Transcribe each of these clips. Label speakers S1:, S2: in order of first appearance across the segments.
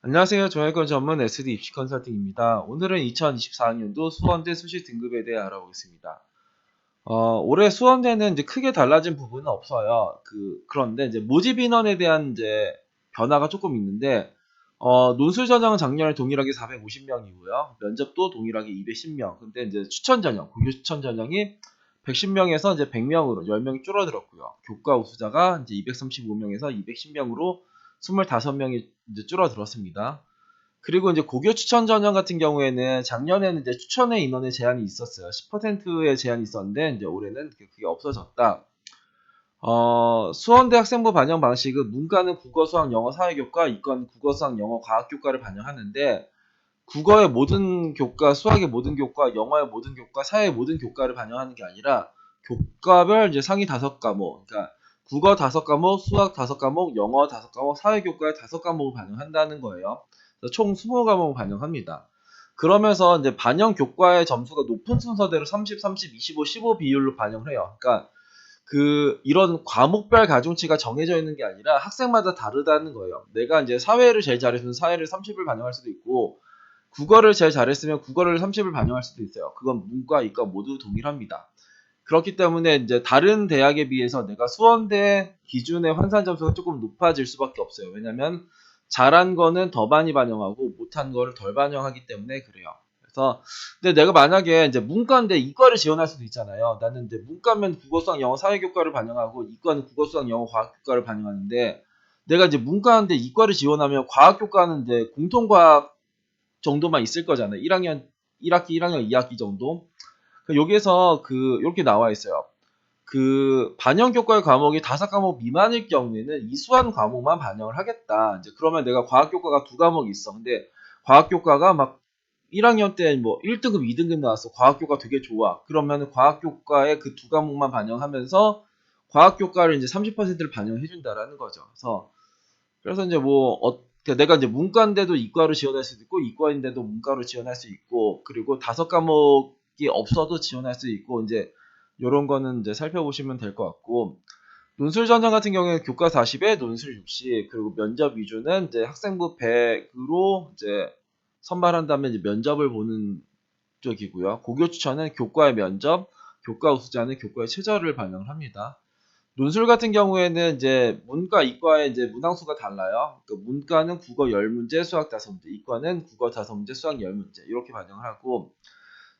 S1: 안녕하세요. 종합권 전문 SD 입시 컨설팅입니다. 오늘은 2024학년도 수원대 수시 등급에 대해 알아보겠습니다. 올해 수원대는 이제 크게 달라진 부분은 없어요. 그런데 이제 모집 인원에 대한 이제 변화가 조금 있는데, 논술 전형은 작년에 동일하게 450명이고요. 면접도 동일하게 210명. 근데 이제 추천 전형, 고교 추천 전형이 110명에서 이제 100명으로 10명이 줄어들었고요. 교과 우수자가 이제 235명에서 210명으로 25명이 이제 줄어들었습니다. 그리고 이제 고교 추천 전형 같은 경우에는 작년에는 이제 추천의 인원의 제한이 있었어요. 10%의 제한이 있었는데 이제 올해는 그게 없어졌다. 수원대 학생부 반영 방식은 문과는 국어, 수학, 영어, 사회교과, 이과는 국어, 수학, 영어, 과학교과를 반영하는데 국어의 모든 교과, 수학의 모든 교과, 영어의 모든 교과, 사회의 모든 교과를 반영하는 게 아니라 교과별 이제 상위 5과목, 그러니까 국어 5과목, 수학 5과목, 영어 5과목, 사회교과의 5과목을 반영한다는 거예요. 그래서 총 20과목을 반영합니다. 그러면서 이제 반영 교과의 점수가 높은 순서대로 30, 30, 25, 15 비율로 반영을 해요. 그러니까 이런 과목별 가중치가 정해져 있는 게 아니라 학생마다 다르다는 거예요. 내가 이제 사회를 제일 잘했으면 사회를 30을 반영할 수도 있고, 국어를 제일 잘했으면 국어를 30을 반영할 수도 있어요. 그건 문과, 이과 모두 동일합니다. 그렇기 때문에 이제 다른 대학에 비해서 내가 수원대 기준의 환산 점수가 조금 높아질 수밖에 없어요. 왜냐면 잘한 거는 더 많이 반영하고 못한 거를 덜 반영하기 때문에 그래요. 그래서 근데 내가 만약에 이제 문과인데 이과를 지원할 수도 있잖아요. 나는 이제 문과면 국어, 수학, 영어, 사회교과를 반영하고 이과는 국어, 수학, 영어, 과학교과를 반영하는데 내가 이제 문과인데 이과를 지원하면 과학교과는 이제 공통과학 정도만 있을 거잖아요. 1학년 1학기, 1학년 2학기 정도. 여기에서 이렇게 나와 있어요. 반영 교과의 과목이 5과목 미만일 경우에는 이수한 과목만 반영을 하겠다. 이제 그러면 내가 과학 교과가 2과목이 있어. 근데 과학 교과가 막 1학년 때 뭐 1등급, 2등급 나왔어. 과학 교과 되게 좋아. 그러면 과학 교과의 그 2과목만 반영하면서 과학 교과를 이제 30%를 반영해 준다라는 거죠. 그래서 이제 그러니까 내가 이제 문과인데도 이과로 지원할 수도 있고, 이과인데도 문과로 지원할 수 있고, 그리고 5과목이 없어도 지원할 수 있고, 이제 요런 거는 이제 살펴보시면 될 것 같고, 논술 전형 같은 경우에는 교과 40에 논술 60, 그리고 면접 위주는 이제 학생부 100으로 이제 선발한 다음에 이제 면접을 보는 쪽이고요. 고교 추천은 교과의 면접, 교과 우수자는 교과의 최저를 반영을 합니다. 논술 같은 경우에는 이제 문과, 이과의 이제 문항수가 달라요. 문과는 국어 10문제, 수학 5문제, 이과는 국어 5문제, 수학 10문제 이렇게 반영을 하고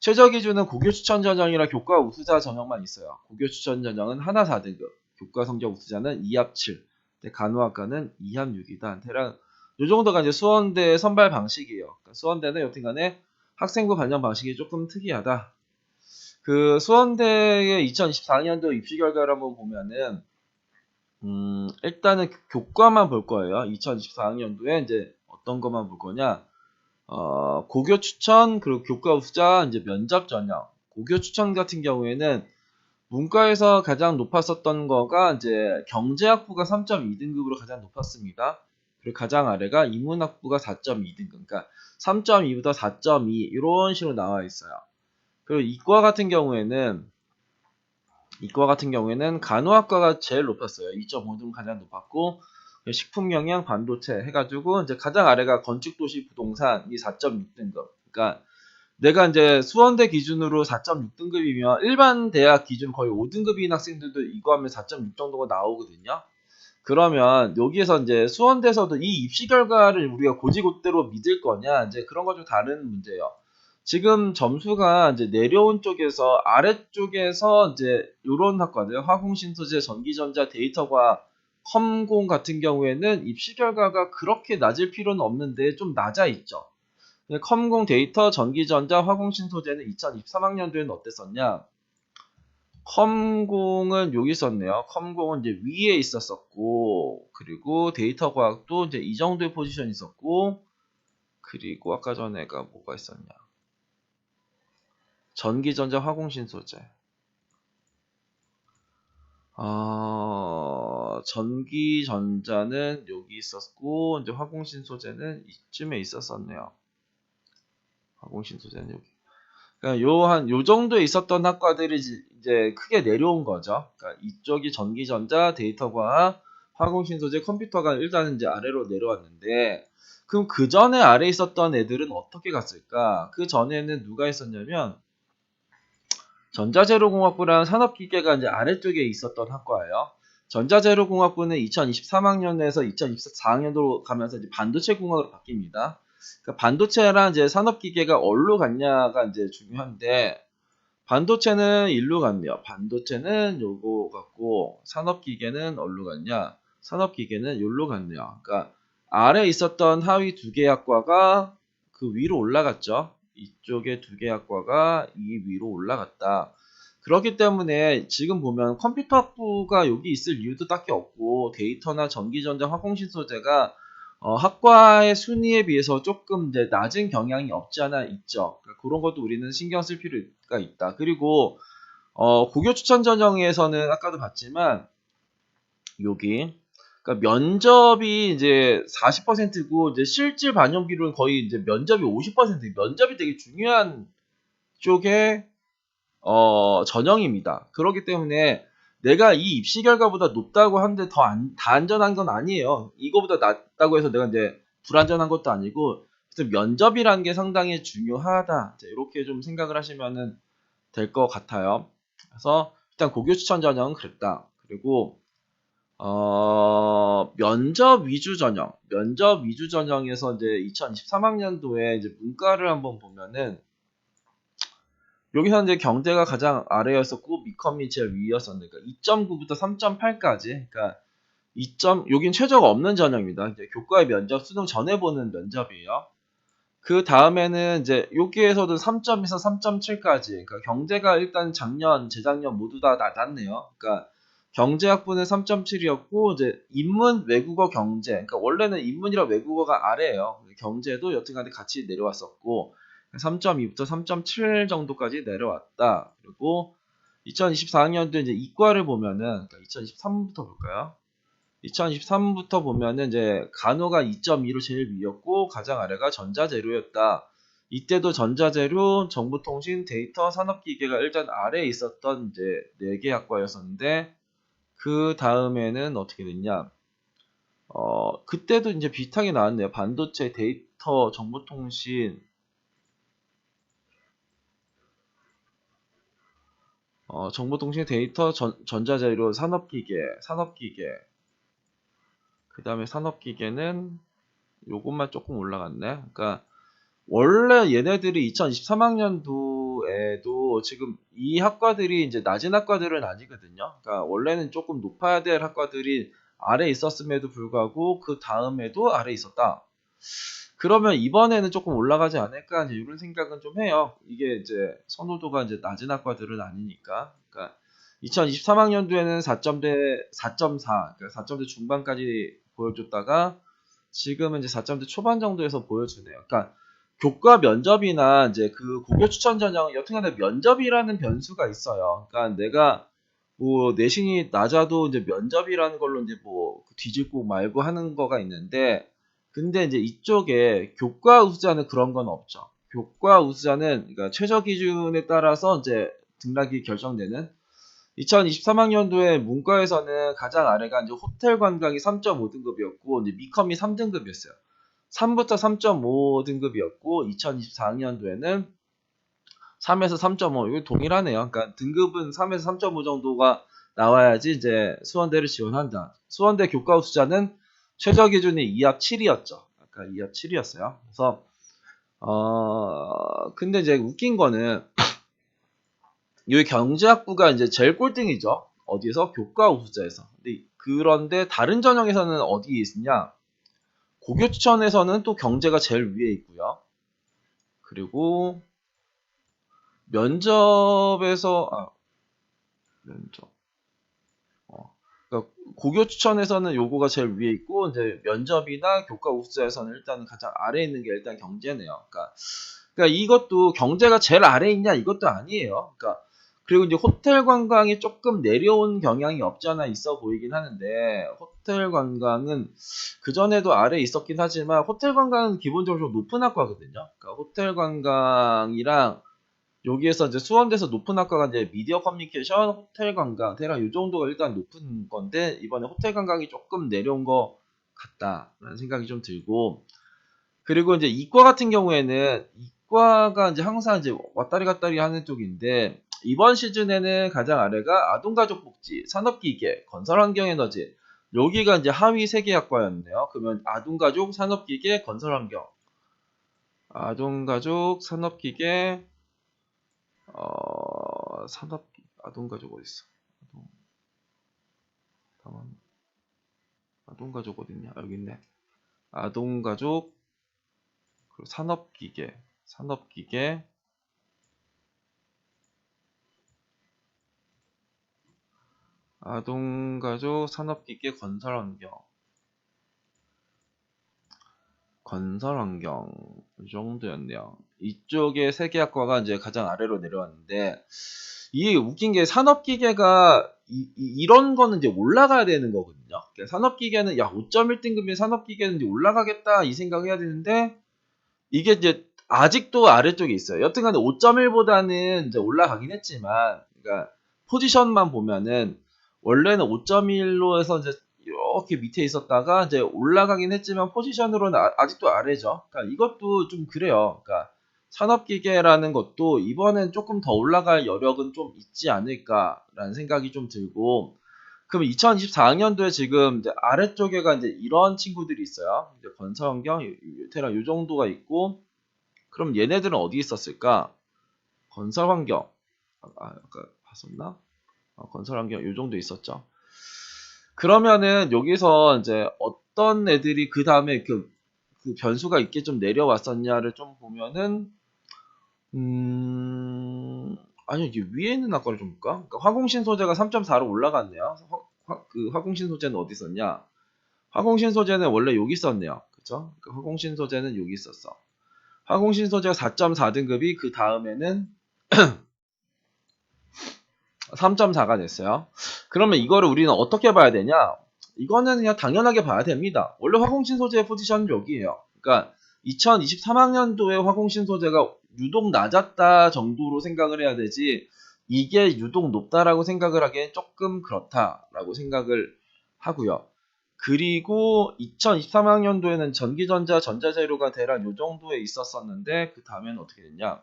S1: 최저 기준은 고교 추천 전형이라 교과 우수자 전형만 있어요. 고교 추천 전형은 하나 4등급, 교과 성적 우수자는 2합 7, 간호학과는 2합 6이다. 대략 이 정도가 이제 수원대 선발 방식이에요. 그러니까 수원대는 여튼간에 학생부 반영 방식이 조금 특이하다. 수원대의 2024년도 입시 결과를 한번 보면은 일단은 교과만 볼 거예요. 2024학년도에 이제 어떤 것만 볼 거냐? 고교 추천, 그리고 교과 우수자, 이제 면접 전형. 고교 추천 같은 경우에는 문과에서 가장 높았었던 거가 이제 경제학부가 3.2등급으로 가장 높았습니다. 그리고 가장 아래가 인문학부가 4.2등급. 그러니까 3.2부터 4.2 이런 식으로 나와 있어요. 그리고 이과 같은 경우에는 간호학과가 제일 높았어요. 2.5등 가장 높았고 식품영양, 반도체 해가지고 이제 가장 아래가 건축도시 부동산이 4.6등급. 그러니까 내가 이제 수원대 기준으로 4.6등급이면 일반 대학 기준 거의 5등급인 학생들도 이거 하면 4.6 정도가 나오거든요. 그러면 여기에서 이제 수원대에서도 이 입시 결과를 우리가 고지고대로 믿을 거냐, 이제 그런 거 좀 다른 문제예요. 지금 점수가 이제 내려온 쪽에서 아래쪽에서 이제 요런 학과들, 화공신소재, 전기전자, 데이터과 컴공 같은 경우에는 입시 결과가 그렇게 낮을 필요는 없는데 좀 낮아 있죠. 컴공, 데이터, 전기전자, 화공신소재는 2023학년도에는 어땠었냐? 컴공은 여기 있었네요. 컴공은 이제 위에 있었었고, 그리고 데이터 과학도 이제 이 정도의 포지션이 있었고, 그리고 아까 전에가 뭐가 있었냐? 전기전자, 화공신소재. 전기전자는 여기 있었고, 이제 화공신소재는 이쯤에 있었었네요. 화공신소재는 여기. 그러니까 요 정도에 있었던 학과들이 이제 크게 내려온 거죠. 그러니까 이쪽이 전기전자, 데이터과학, 화공신소재, 컴퓨터가 일단은 이제 아래로 내려왔는데, 그럼 그 전에 아래에 있었던 애들은 어떻게 갔을까? 그 전에는 누가 있었냐면, 전자재료공학부랑 산업기계가 이제 아래쪽에 있었던 학과예요. 전자재료공학부는 2023학년에서 2024학년도로 가면서 이제 반도체공학으로 바뀝니다. 그러니까 반도체랑 이제 산업기계가 어디로 갔냐가 이제 중요한데, 반도체는 일로 갔네요. 반도체는 요거 같고, 산업기계는 어디로 갔냐? 산업기계는 요로 갔네요. 그러니까 아래 있었던 하위 두 개 학과가 그 위로 올라갔죠. 이쪽에 두 개 학과가 이 위로 올라갔다. 그렇기 때문에 지금 보면 컴퓨터 학부가 여기 있을 이유도 딱히 없고, 데이터나 전기전자, 화공신소재가 학과의 순위에 비해서 조금 이제 낮은 경향이 없지 않아 있죠. 그러니까 그런 것도 우리는 신경 쓸 필요가 있다. 그리고 고교 추천 전형에서는 아까도 봤지만 여기 그러니까 면접이 이제 40%고 이제 실질 반영 비율은 거의 이제 면접이 50%. 면접이 되게 중요한 쪽의 전형입니다. 그렇기 때문에 내가 이 입시 결과보다 높다고 하는데 다 안전한 건 아니에요. 이거보다 낮다고 해서 내가 이제 불안전한 것도 아니고, 그래서 면접이라는 게 상당히 중요하다. 이렇게 좀 생각을 하시면 될 것 같아요. 그래서 일단 고교 추천 전형은 그랬다. 그리고 면접 위주 전형, 면접 위주 전형에서 이제 2023학년도에 이제 문과를 한번 보면은 여기서 이제 경제가 가장 아래였었고 미컴이 제일 위였었는데, 그러니까 2.9부터 3.8까지, 그러니까 여긴 최저가 없는 전형입니다. 이제 교과의 면접 수능 전에 보는 면접이에요. 그 다음에는 이제 여기에서도 3점에서 3.7까지, 그러니까 경제가 일단 작년, 재작년 모두 다 낮았네요. 그러니까 경제학부는 3.7이었고 이제 인문, 외국어, 경제, 그러니까 원래는 인문이랑 외국어가 아래예요. 경제도 여튼간에 같이 내려왔었고 3.2부터 3.7 정도까지 내려왔다. 그리고 2024학년도 이제 이과를 보면은, 그러니까 2023부터 볼까요? 2023부터 보면은 이제 간호가 2.2로 제일 위였고 가장 아래가 전자재료였다. 이때도 전자재료, 정보통신, 데이터, 산업기계가 일단 아래에 있었던 이제 4개 학과였었는데, 그 다음에는 어떻게 됐냐? 그때도 이제 비슷하게 나왔네요. 반도체, 데이터, 정보통신, 정보통신, 데이터, 전자재료, 산업기계. 그 다음에 산업기계는 요것만 조금 올라갔네. 그러니까 원래 얘네들이 2023학년도에도 지금 이 학과들이 이제 낮은 학과들은 아니거든요. 그러니까 원래는 조금 높아야 될 학과들이 아래 있었음에도 불구하고 그 다음에도 아래 있었다. 그러면 이번에는 조금 올라가지 않을까 이제 이런 생각은 좀 해요. 이게 이제 선호도가 이제 낮은 학과들은 아니니까. 그러니까 2023학년도에는 4.4, 그러니까 4점대 중반까지 보여줬다가 지금은 이제 4점대 초반 정도에서 보여주네요. 그러니까 교과 면접이나 이제 그 고교 추천 전형, 여튼간에 면접이라는 변수가 있어요. 그러니까 내가 뭐 내신이 낮아도 이제 면접이라는 걸로 이제 뭐 뒤집고 말고 하는 거가 있는데, 근데 이제 이쪽에 교과 우수자는 그런 건 없죠. 교과 우수자는 그러니까 최저 기준에 따라서 이제 등락이 결정되는, 2023학년도에 문과에서는 가장 아래가 이제 호텔 관광이 3.5등급이었고 이제 미컴이 3등급이었어요. 3부터 3.5등급이었고 2024학년도에는 3에서 3.5, 이거 동일하네요. 그러니까 등급은 3에서 3.5 정도가 나와야지 이제 수원대를 지원한다. 수원대 교과 우수자는 최저 기준이 2합 7이었죠. 아까 2합 7이었어요. 그래서 근데 이제 웃긴 거는 이 경제학부가 이제 제일 꼴등이죠. 어디에서? 교과 우수자에서. 그런데 다른 전형에서는 어디에 있냐? 고교 추천에서는 또 경제가 제일 위에 있고요. 그리고 면접에서 면접. 그러니까 고교 추천에서는 요거가 제일 위에 있고 이제 면접이나 교과 우수자에서는 일단 가장 아래에 있는 게 일단 경제네요. 그러니까 이것도 경제가 제일 아래에 있냐 이것도 아니에요. 그러니까 그리고 이제 호텔 관광이 조금 내려온 경향이 없지 않아 있어 보이긴 하는데, 호텔 관광은 그전에도 아래에 있었긴 하지만 호텔 관광은 기본적으로 좀 높은 학과거든요. 그러니까 호텔 관광이랑 여기에서 이제 수원대에서 높은 학과가 이제 미디어 커뮤니케이션, 호텔 관광, 대략 이 정도가 일단 높은 건데 이번에 호텔 관광이 조금 내려온 것 같다라는 생각이 좀 들고, 그리고 이제 이과 같은 경우에는 이과가 이제 항상 이제 왔다리 갔다리 하는 쪽인데 이번 시즌에는 가장 아래가 아동가족복지, 산업기계, 건설환경에너지, 여기가 이제 하위 3개 학과였네요. 그러면 아동가족, 산업기계, 건설환경, 아동가족, 산업기계, 아동가족 어딨어? 아동가족 어딨냐? 여기 있네. 아동가족, 그리고 산업기계, 아동가족, 산업기계, 건설환경 이 정도였네요. 이쪽에 3개 학과가 이제 가장 아래로 내려왔는데, 이게 웃긴 게 산업기계가 이런 거는 이제 올라가야 되는 거거든요. 그러니까 산업기계는 5.1등급인 산업기계는 이제 올라가겠다 이 생각을 해야 되는데 이게 이제 아직도 아래쪽에 있어요. 여튼간에 5.1보다는 이제 올라가긴 했지만, 그러니까 포지션만 보면은 원래는 5.1로 해서 이제 이렇게 밑에 있었다가 이제 올라가긴 했지만 포지션으로는 아직도 아래죠. 그러니까 이것도 좀 그래요. 그러니까 산업기계라는 것도 이번엔 조금 더 올라갈 여력은 좀 있지 않을까라는 생각이 좀 들고, 그럼 2024학년도에 지금 이제 아래쪽에가 이제 이런 친구들이 있어요. 이제 건설환경, 유태랑 요 정도가 있고, 그럼 얘네들은 어디 있었을까? 건설환경. 아까 봤었나? 건설환경 요 정도 있었죠. 그러면은 여기서 이제 어떤 애들이 그 다음에 그 변수가 있게 좀 내려왔었냐를 좀 보면은, 아니요, 이게 위에 있는 학과를 좀 볼까? 그러니까 화공신 소재가 3.4로 올라갔네요. 그 화공신 소재는 어디 있었냐? 화공신 소재는 원래 여기 있었네요. 그쵸? 그 화공신 소재는 여기 있었어. 화공신 소재가 4.4등급이 그 다음에는 3.4가 됐어요. 그러면 이거를 우리는 어떻게 봐야 되냐? 이거는 그냥 당연하게 봐야 됩니다. 원래 화공신 소재의 포지션은 여기에요. 그러니까 2023학년도에 화공신 소재가 유독 낮았다 정도로 생각을 해야 되지, 이게 유독 높다라고 생각을 하기엔 조금 그렇다라고 생각을 하고요. 그리고 2023학년도에는 전기전자, 전자재료가 대략 요 정도에 있었었는데 그 다음에는 어떻게 됐냐?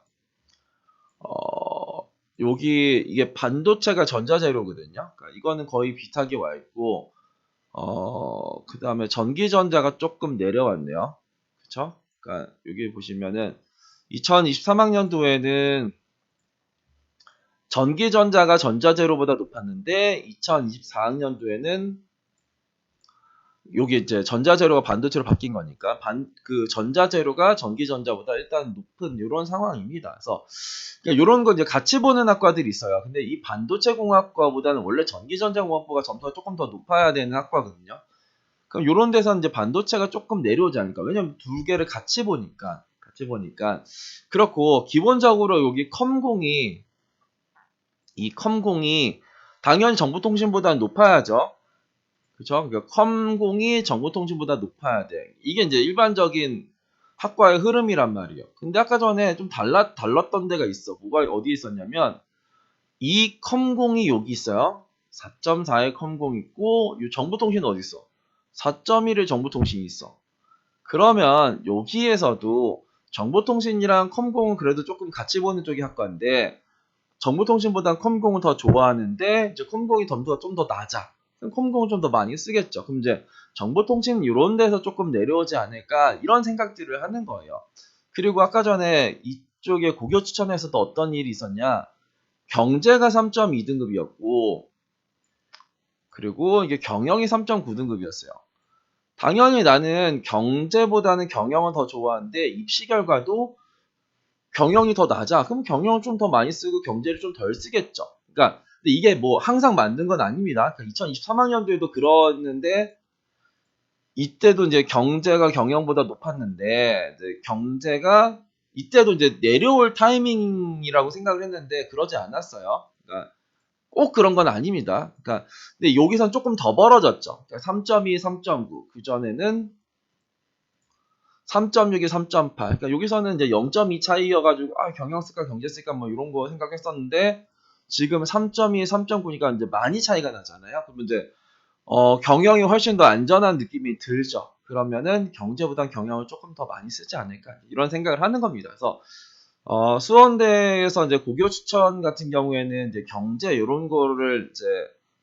S1: 여기 이게 반도체가 전자재료거든요. 그러니까 이거는 거의 비슷하게 와 있고, 그 다음에 전기전자가 조금 내려왔네요. 그쵸? 그러니까 여기 보시면은 2023학년도에는 전기전자가 전자재료보다 높았는데 2024학년도에는 요게 이제 전자재료가 반도체로 바뀐 거니까 그 전자재료가 전기전자보다 일단 높은 이런 상황입니다. 그래서 그러니까 이런 거 이제 같이 보는 학과들이 있어요. 근데 이 반도체공학과보다는 원래 전기전자공학부가 점수가 조금 더 높아야 되는 학과거든요. 그럼 이런 데서 이제 반도체가 조금 내려오지 않을까. 왜냐면 두 개를 같이 보니까. 그렇고, 기본적으로 여기 이 컴공이 당연히 정보통신보다는 높아야죠. 그쵸? 그러니까 컴공이 정보통신보다 높아야 돼. 이게 이제 일반적인 학과의 흐름이란 말이에요. 근데 아까 전에 좀 달랐던 데가 있어. 뭐가 어디 있었냐면, 이 컴공이 여기 있어요. 4.4의 컴공 있고, 이 정보통신은 어디 있어? 4.1의 정보통신이 있어. 그러면 여기에서도 정보통신이랑 컴공은 그래도 조금 같이 보는 쪽이 학과인데, 정보통신보다는 컴공을 더 좋아하는데 이제 컴공이 점수가 좀 더 낮아. 그럼 컴공을 좀 더 많이 쓰겠죠. 그럼 이제 정보통신 이런 데서 조금 내려오지 않을까 이런 생각들을 하는 거예요. 그리고 아까 전에 이쪽에 고교 추천에서도 어떤 일이 있었냐? 경제가 3.2등급이었고 그리고 이게 경영이 3.9등급이었어요. 당연히 나는 경제보다는 경영을 더 좋아하는데 입시 결과도 경영이 더 낮아. 그럼 경영을 좀 더 많이 쓰고 경제를 좀 덜 쓰겠죠. 그러니까 근데 이게 뭐 항상 맞는 건 아닙니다. 그러니까 2023학년도에도 그랬는데 이때도 이제 경제가 경영보다 높았는데 이제 경제가 이때도 이제 내려올 타이밍이라고 생각을 했는데 그러지 않았어요. 그러니까 꼭 그런 건 아닙니다. 그러니까 근데 여기선 조금 더 벌어졌죠. 그러니까 3.2, 3.9. 그 전에는 3.6이 3.8. 그러니까 여기서는 이제 0.2 차이여가지고 경영 쓸까 경제 쓸까 뭐 이런 거 생각했었는데 지금 3.2, 3.9니까 이제 많이 차이가 나잖아요. 그러면 이제 경영이 훨씬 더 안전한 느낌이 들죠. 그러면은 경제보단 경영을 조금 더 많이 쓰지 않을까 이런 생각을 하는 겁니다. 그래서 수원대에서 이제 고교 추천 같은 경우에는 이제 경제 이런 거를 이제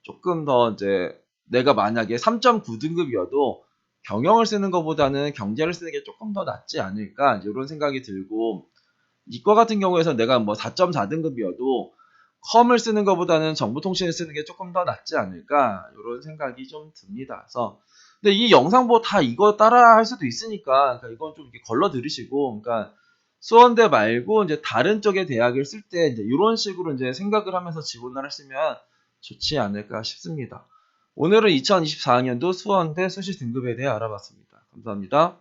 S1: 조금 더 이제 내가 만약에 3.9등급이어도 경영을 쓰는 것보다는 경제를 쓰는 게 조금 더 낫지 않을까 이런 생각이 들고 이과 같은 경우에서 내가 뭐 4.4등급이어도 컴을 쓰는 것보다는 정보통신을 쓰는 게 조금 더 낫지 않을까 이런 생각이 좀 듭니다. 그래서 근데 이 영상 뭐 다 이거 따라 할 수도 있으니까 그러니까 이건 좀 이렇게 걸러 들으시고 그러니까 수원대 말고 이제 다른 쪽의 대학을 쓸 때 이제 이런 식으로 이제 생각을 하면서 지원을 하시면 좋지 않을까 싶습니다. 오늘은 2024학년도 수원대 수시 등급에 대해 알아봤습니다. 감사합니다.